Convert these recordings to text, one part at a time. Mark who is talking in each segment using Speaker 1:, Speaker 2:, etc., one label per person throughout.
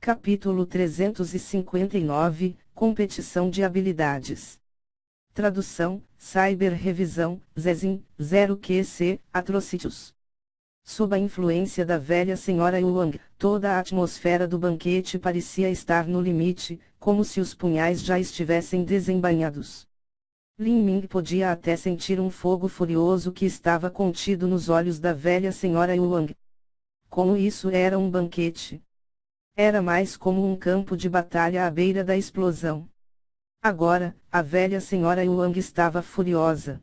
Speaker 1: Capítulo 359, Competição de habilidades. Tradução, Cyber Revisão, Zezin, 0QC, Atrocitus. Sob a influência da velha senhora Yuang, toda a atmosfera do banquete parecia estar no limite, como se os punhais já estivessem desembainhados. Lin Ming podia até sentir um fogo furioso que estava contido nos olhos da velha senhora Yuang. Como isso era um banquete? Era mais como um campo de batalha à beira da explosão. Agora, a velha senhora Yuang estava furiosa.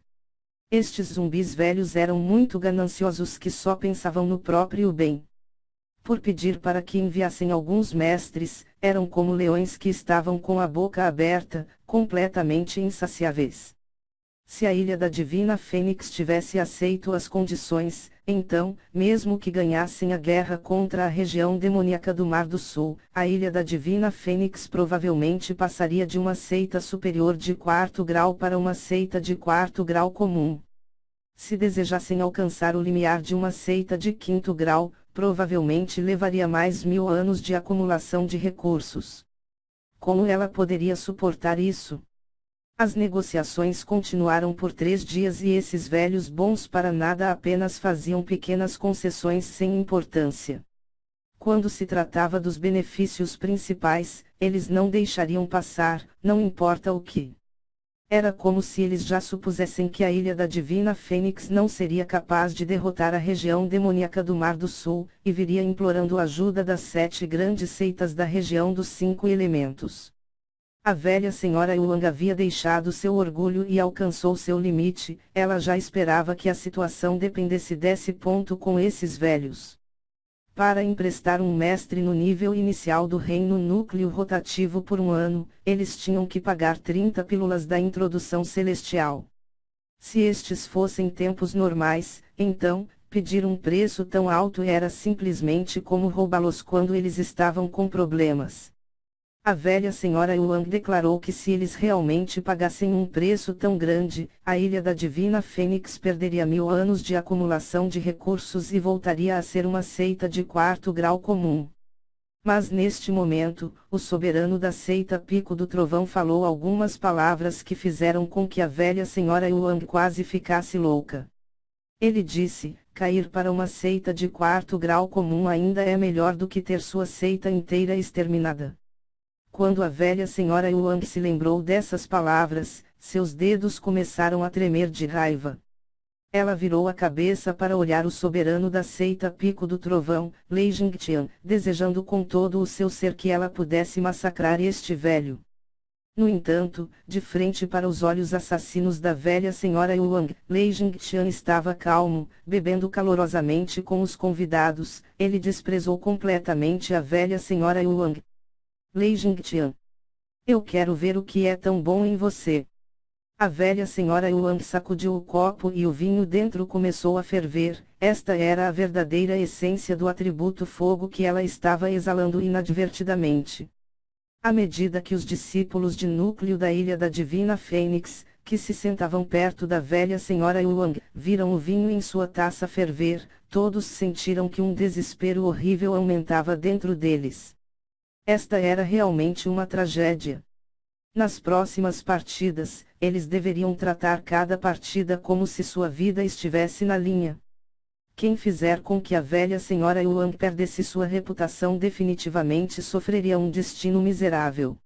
Speaker 1: Estes zumbis velhos eram muito gananciosos que só pensavam no próprio bem. Por pedir para que enviassem alguns mestres, eram como leões que estavam com a boca aberta, completamente insaciáveis. Se a Ilha da Divina Fênix tivesse aceito as condições, então, mesmo que ganhassem a guerra contra a região demoníaca do Mar do Sul, a Ilha da Divina Fênix provavelmente passaria de uma seita superior de 4º grau para uma seita de 4º grau comum. Se desejassem alcançar o limiar de uma seita de 5º grau, provavelmente levaria mais 1000 anos de acumulação de recursos. Como ela poderia suportar isso? As negociações continuaram por 3 dias e esses velhos bons para nada apenas faziam pequenas concessões sem importância. Quando se tratava dos benefícios principais, eles não deixariam passar, não importa o que. Era como se eles já supusessem que a Ilha da Divina Fênix não seria capaz de derrotar a região demoníaca do Mar do Sul, e viria implorando ajuda das 7 grandes seitas da região dos 5 elementos. A velha senhora Yuang havia deixado seu orgulho e alcançou seu limite, ela já esperava que a situação dependesse desse ponto com esses velhos. Para emprestar um mestre no nível inicial do reino núcleo rotativo por 1 ano, eles tinham que pagar 30 pílulas da introdução celestial. Se estes fossem tempos normais, então, pedir um preço tão alto era simplesmente como roubá-los quando eles estavam com problemas. A velha senhora Yuang declarou que se eles realmente pagassem um preço tão grande, a Ilha da Divina Fênix perderia 1000 anos de acumulação de recursos e voltaria a ser uma seita de 4º grau comum. Mas neste momento, o soberano da seita Pico do Trovão falou algumas palavras que fizeram com que a velha senhora Yuang quase ficasse louca. Ele disse: cair para uma seita de 4º grau comum ainda é melhor do que ter sua seita inteira exterminada. Quando a velha senhora Yuang se lembrou dessas palavras, seus dedos começaram a tremer de raiva. Ela virou a cabeça para olhar o soberano da seita Pico do Trovão, Lei Jingtian, desejando com todo o seu ser que ela pudesse massacrar este velho. No entanto, de frente para os olhos assassinos da velha senhora Yuang, Lei Jingtian estava calmo, bebendo calorosamente com os convidados. Ele desprezou completamente a velha senhora Yuang. Lei Jingtian. Eu quero ver o que é tão bom em você. A velha senhora Yuang sacudiu o copo e o vinho dentro começou a ferver. Esta era a verdadeira essência do atributo fogo que ela estava exalando inadvertidamente. À medida que os discípulos de núcleo da Ilha da Divina Fênix, que se sentavam perto da velha senhora Yuang, viram o vinho em sua taça ferver, todos sentiram que um desespero horrível aumentava dentro deles. Esta era realmente uma tragédia. Nas próximas partidas, eles deveriam tratar cada partida como se sua vida estivesse na linha. Quem fizer com que a velha senhora Yuang perdesse sua reputação definitivamente sofreria um destino miserável.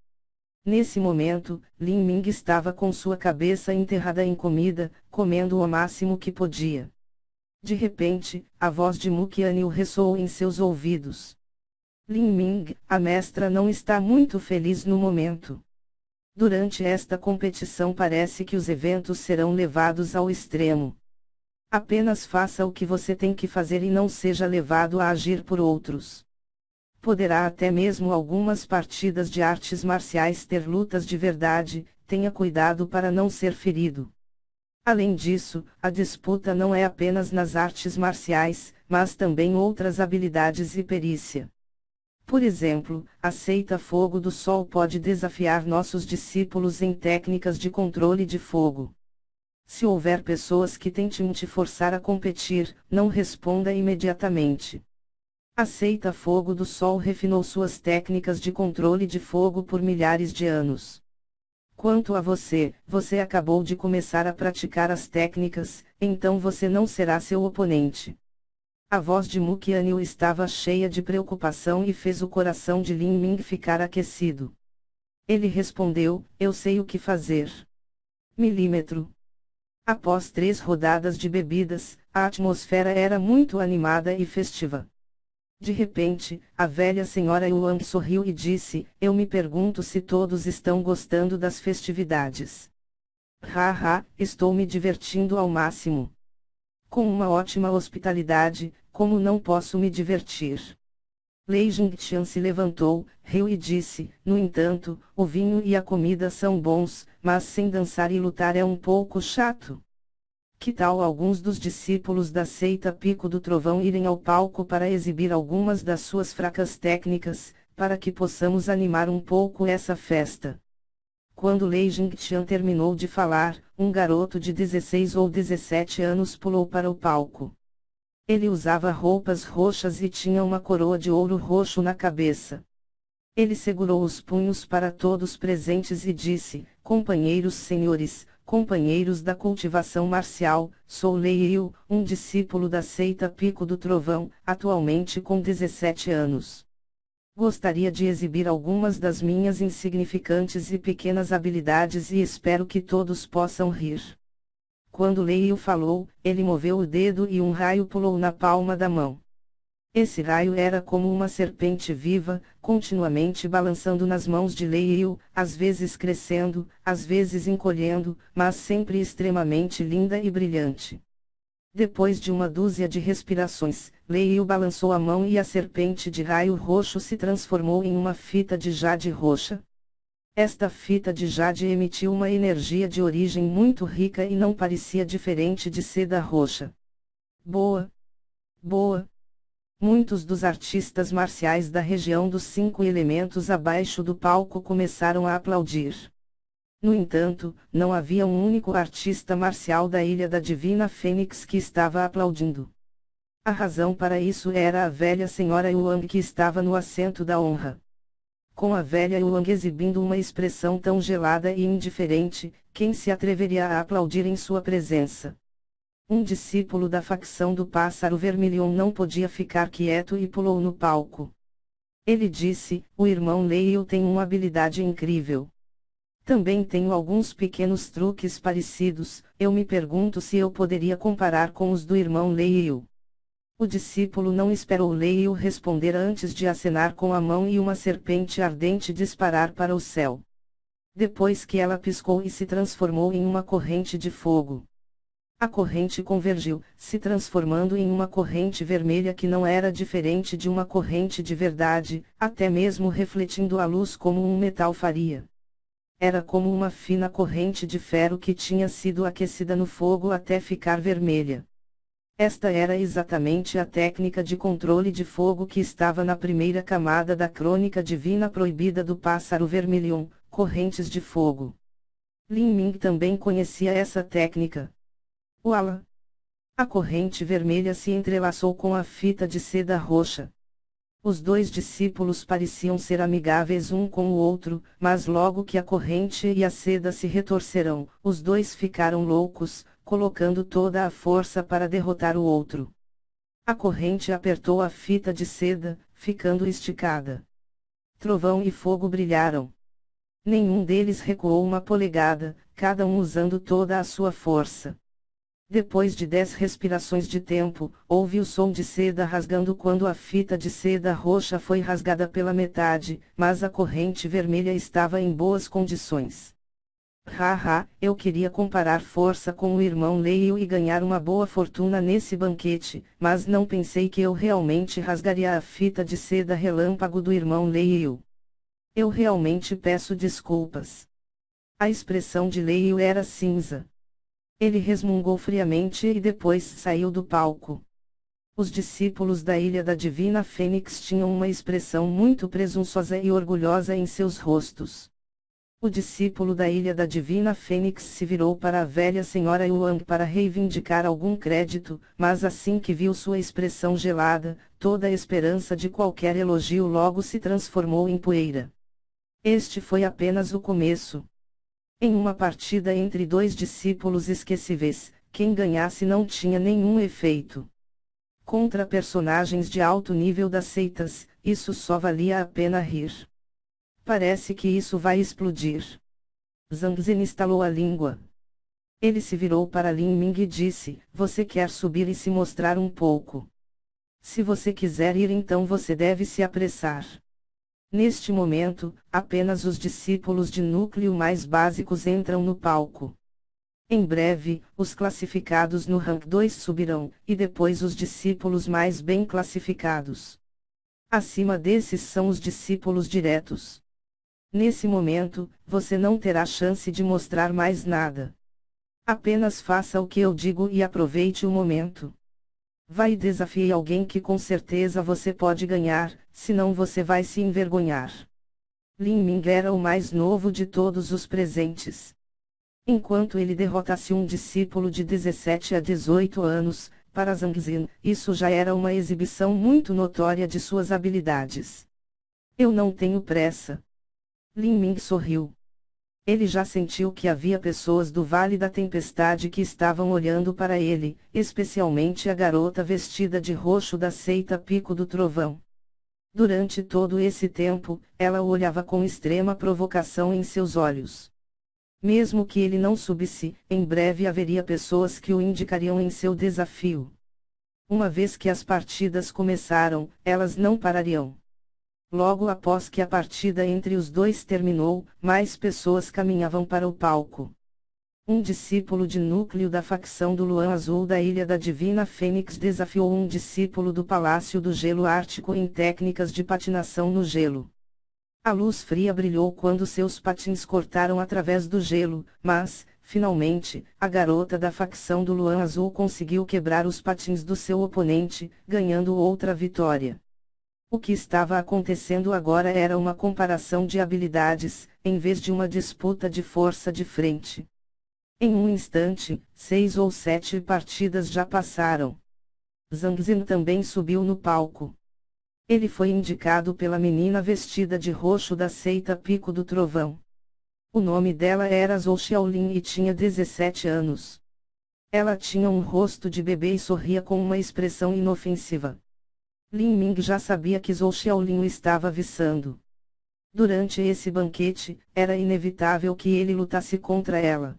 Speaker 1: Nesse momento, Lin Ming estava com sua cabeça enterrada em comida, comendo o máximo que podia. De repente, a voz de Mu Qianyu ressoou em seus ouvidos. Lin Ming, a mestra não está muito feliz no momento. Durante esta competição parece que os eventos serão levados ao extremo. Apenas faça o que você tem que fazer e não seja levado a agir por outros. Poderá até mesmo algumas partidas de artes marciais ter lutas de verdade, tenha cuidado para não ser ferido. Além disso, a disputa não é apenas nas artes marciais, mas também outras habilidades e perícia. Por exemplo, a seita Fogo do Sol pode desafiar nossos discípulos em técnicas de controle de fogo. Se houver pessoas que tentem te forçar a competir, não responda imediatamente. A seita Fogo do Sol refinou suas técnicas de controle de fogo por milhares de anos. Quanto a você, você acabou de começar a praticar as técnicas, então você não será seu oponente. A voz de Mu Qianyu estava cheia de preocupação e fez o coração de Lin Ming ficar aquecido. Ele respondeu, eu sei o que fazer. Milímetro. Após 3 rodadas de bebidas, a atmosfera era muito animada e festiva. De repente, a velha senhora Yuan sorriu e disse, eu me pergunto se todos estão gostando das festividades. Haha, estou me divertindo ao máximo. Com uma ótima hospitalidade, como não posso me divertir? Lei Jingtian se levantou, riu e disse, no entanto, o vinho e a comida são bons, mas sem dançar e lutar é um pouco chato. Que tal alguns dos discípulos da seita Pico do Trovão irem ao palco para exibir algumas das suas fracas técnicas, para que possamos animar um pouco essa festa? Quando Lei Jingtian terminou de falar, um garoto de 16 ou 17 anos pulou para o palco. Ele usava roupas roxas e tinha uma coroa de ouro roxo na cabeça. Ele segurou os punhos para todos presentes e disse, companheiros senhores, companheiros da cultivação marcial, sou Lei Yu, um discípulo da seita Pico do Trovão, atualmente com 17 anos. Gostaria de exibir algumas das minhas insignificantes e pequenas habilidades e espero que todos possam rir. Quando Lei Yu falou, ele moveu o dedo e um raio pulou na palma da mão. Esse raio era como uma serpente viva, continuamente balançando nas mãos de Lei Yu, às vezes crescendo, às vezes encolhendo, mas sempre extremamente linda e brilhante. Depois de uma dúzia de respirações, Lei Yu balançou a mão e a serpente de raio roxo se transformou em uma fita de jade roxa. Esta fita de jade emitiu uma energia de origem muito rica e não parecia diferente de seda roxa. Boa! Boa! Muitos dos artistas marciais da região dos 5 elementos abaixo do palco começaram a aplaudir. No entanto, não havia um único artista marcial da Ilha da Divina Fênix que estava aplaudindo. A razão para isso era a velha senhora Yuang que estava no assento da honra. Com a velha Yuang exibindo uma expressão tão gelada e indiferente, quem se atreveria a aplaudir em sua presença? Um discípulo da facção do Pássaro Vermilion não podia ficar quieto e pulou no palco. Ele disse, o irmão Lei Yu tem uma habilidade incrível. Também tenho alguns pequenos truques parecidos, eu me pergunto se eu poderia comparar com os do irmão Lei Yu. O discípulo não esperou Lei Yu responder antes de acenar com a mão e uma serpente ardente disparar para o céu. Depois que ela piscou e se transformou em uma corrente de fogo. A corrente convergiu, se transformando em uma corrente vermelha que não era diferente de uma corrente de verdade, até mesmo refletindo a luz como um metal faria. Era como uma fina corrente de ferro que tinha sido aquecida no fogo até ficar vermelha. Esta era exatamente a técnica de controle de fogo que estava na primeira camada da crônica divina proibida do Pássaro Vermilion, correntes de fogo. Lin Ming também conhecia essa técnica. Uala! A corrente vermelha se entrelaçou com a fita de seda roxa. Os dois discípulos pareciam ser amigáveis um com o outro, mas logo que a corrente e a seda se retorceram, os dois ficaram loucos, colocando toda a força para derrotar o outro. A corrente apertou a fita de seda, ficando esticada. Trovão e fogo brilharam. Nenhum deles recuou uma polegada, cada um usando toda a sua força. Depois de 10 respirações de tempo, houve o som de seda rasgando quando a fita de seda roxa foi rasgada pela metade, mas a corrente vermelha estava em boas condições. Haha, eu queria comparar força com o irmão Lei Yu e ganhar uma boa fortuna nesse banquete, mas não pensei que eu realmente rasgaria a fita de seda relâmpago do irmão Lei Yu. Eu realmente peço desculpas. A expressão de Lei Yu era cinza. Ele resmungou friamente e depois saiu do palco. Os discípulos da Ilha da Divina Fênix tinham uma expressão muito presunçosa e orgulhosa em seus rostos. O discípulo da Ilha da Divina Fênix se virou para a velha senhora Yuang para reivindicar algum crédito, mas assim que viu sua expressão gelada, toda a esperança de qualquer elogio logo se transformou em poeira. Este foi apenas o começo. Em uma partida entre dois discípulos esquecíveis, quem ganhasse não tinha nenhum efeito. Contra personagens de alto nível das seitas, isso só valia a pena rir. Parece que isso vai explodir. Zhang Zhen estalou a língua. Ele se virou para Lin Ming e disse: Você quer subir e se mostrar um pouco? Se você quiser ir, então você deve se apressar. Neste momento, apenas os discípulos de núcleo mais básicos entram no palco. Em breve, os classificados no rank 2 subirão, e depois os discípulos mais bem classificados. Acima desses são os discípulos diretos. Nesse momento, você não terá chance de mostrar mais nada. Apenas faça o que eu digo e aproveite o momento. Vai e desafie alguém que com certeza você pode ganhar, senão você vai se envergonhar. Lin Ming era o mais novo de todos os presentes. Enquanto ele derrotasse um discípulo de 17 a 18 anos, para Zhang Zhen, isso já era uma exibição muito notória de suas habilidades. Eu não tenho pressa. Lin Ming sorriu. Ele já sentiu que havia pessoas do Vale da Tempestade que estavam olhando para ele, especialmente a garota vestida de roxo da seita Pico do Trovão. Durante todo esse tempo, ela o olhava com extrema provocação em seus olhos. Mesmo que ele não subisse, em breve haveria pessoas que o indicariam em seu desafio. Uma vez que as partidas começaram, elas não parariam. Logo após que a partida entre os dois terminou, mais pessoas caminhavam para o palco. Um discípulo de núcleo da facção do Luan Azul da Ilha da Divina Fênix desafiou um discípulo do Palácio do Gelo Ártico em técnicas de patinação no gelo. A luz fria brilhou quando seus patins cortaram através do gelo, mas, finalmente, a garota da facção do Luan Azul conseguiu quebrar os patins do seu oponente, ganhando outra vitória. O que estava acontecendo agora era uma comparação de habilidades, em vez de uma disputa de força de frente. Em um instante, 6 ou 7 partidas já passaram. Zhang Zhen também subiu no palco. Ele foi indicado pela menina vestida de roxo da seita Pico do Trovão. O nome dela era Zhou Xiaolin e tinha 17 anos. Ela tinha um rosto de bebê e sorria com uma expressão inofensiva. Lin Ming já sabia que Zhou Xiaolin o estava viçando. Durante esse banquete, era inevitável que ele lutasse contra ela.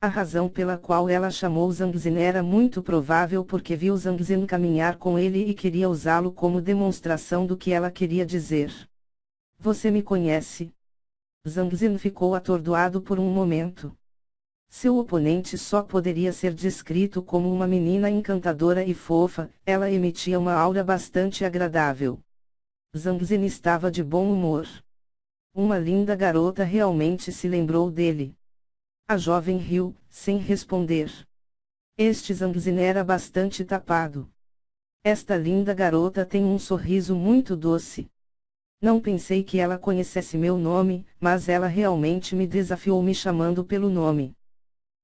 Speaker 1: A razão pela qual ela chamou Zhang Zhen era muito provável porque viu Zhang Zhen caminhar com ele e queria usá-lo como demonstração do que ela queria dizer. Você me conhece? Zhang Zhen ficou atordoado por um momento. Seu oponente só poderia ser descrito como uma menina encantadora e fofa, ela emitia uma aura bastante agradável. Zhang Zhen estava de bom humor. Uma linda garota realmente se lembrou dele. A jovem riu, sem responder. Este Zhang Zhen era bastante tapado. Esta linda garota tem um sorriso muito doce. Não pensei que ela conhecesse meu nome, mas ela realmente me desafiou me chamando pelo nome.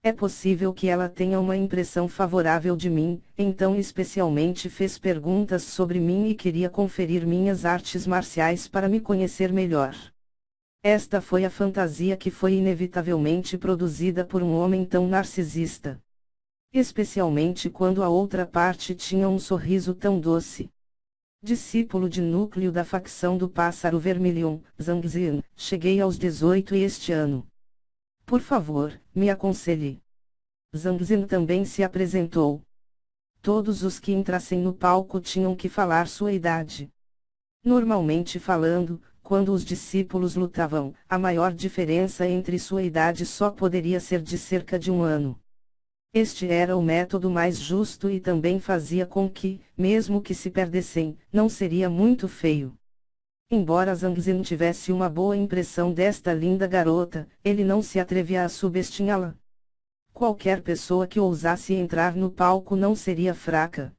Speaker 1: É possível que ela tenha uma impressão favorável de mim, então especialmente fez perguntas sobre mim e queria conferir minhas artes marciais para me conhecer melhor. Esta foi a fantasia que foi inevitavelmente produzida por um homem tão narcisista. Especialmente quando a outra parte tinha um sorriso tão doce. Discípulo de núcleo da facção do Pássaro Vermilion, Zhang Zhen, cheguei aos 18 este ano. Por favor, me aconselhe. Zhang Zhen também se apresentou. Todos os que entrassem no palco tinham que falar sua idade. Normalmente falando, quando os discípulos lutavam, a maior diferença entre sua idade só poderia ser de cerca de um ano. Este era o método mais justo e também fazia com que, mesmo que se perdessem, não seria muito feio. Embora Zhang Zhen tivesse uma boa impressão desta linda garota, ele não se atrevia a subestimá-la. Qualquer pessoa que ousasse entrar no palco não seria fraca.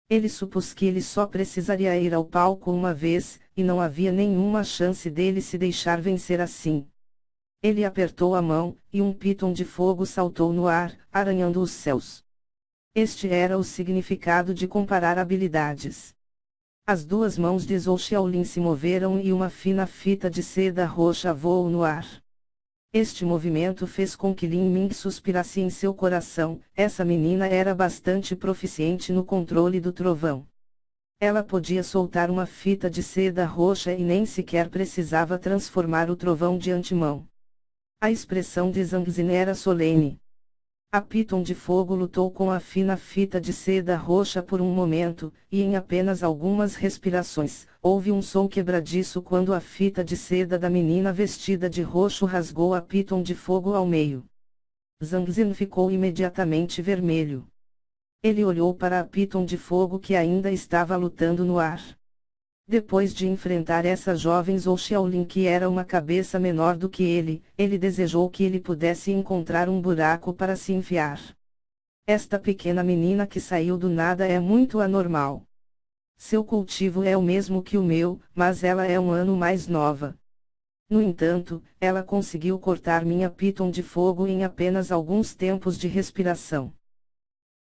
Speaker 1: Ele supôs que ele só precisaria ir ao palco uma vez, e não havia nenhuma chance dele se deixar vencer assim. Ele apertou a mão, e um piton de fogo saltou no ar, arranhando os céus. Este era o significado de comparar habilidades. As duas mãos de Zhou Xiaolin se moveram e uma fina fita de seda roxa voou no ar. Este movimento fez com que Lin Ming suspirasse em seu coração. Essa menina era bastante proficiente no controle do trovão. Ela podia soltar uma fita de seda roxa e nem sequer precisava transformar o trovão de antemão. A expressão de Zhang Xin era solene. A piton de fogo lutou com a fina fita de seda roxa por um momento, e em apenas algumas respirações, houve um som quebradiço quando a fita de seda da menina vestida de roxo rasgou a piton de fogo ao meio. Zhang Xin ficou imediatamente vermelho. Ele olhou para a piton de fogo que ainda estava lutando no ar. Depois de enfrentar essa jovem Zhou Xiaolin que era uma cabeça menor do que ele desejou que ele pudesse encontrar um buraco para se enfiar. Esta pequena menina que saiu do nada é muito anormal. Seu cultivo é o mesmo que o meu, mas ela é um ano mais nova. No entanto, ela conseguiu cortar minha piton de fogo em apenas alguns tempos de respiração.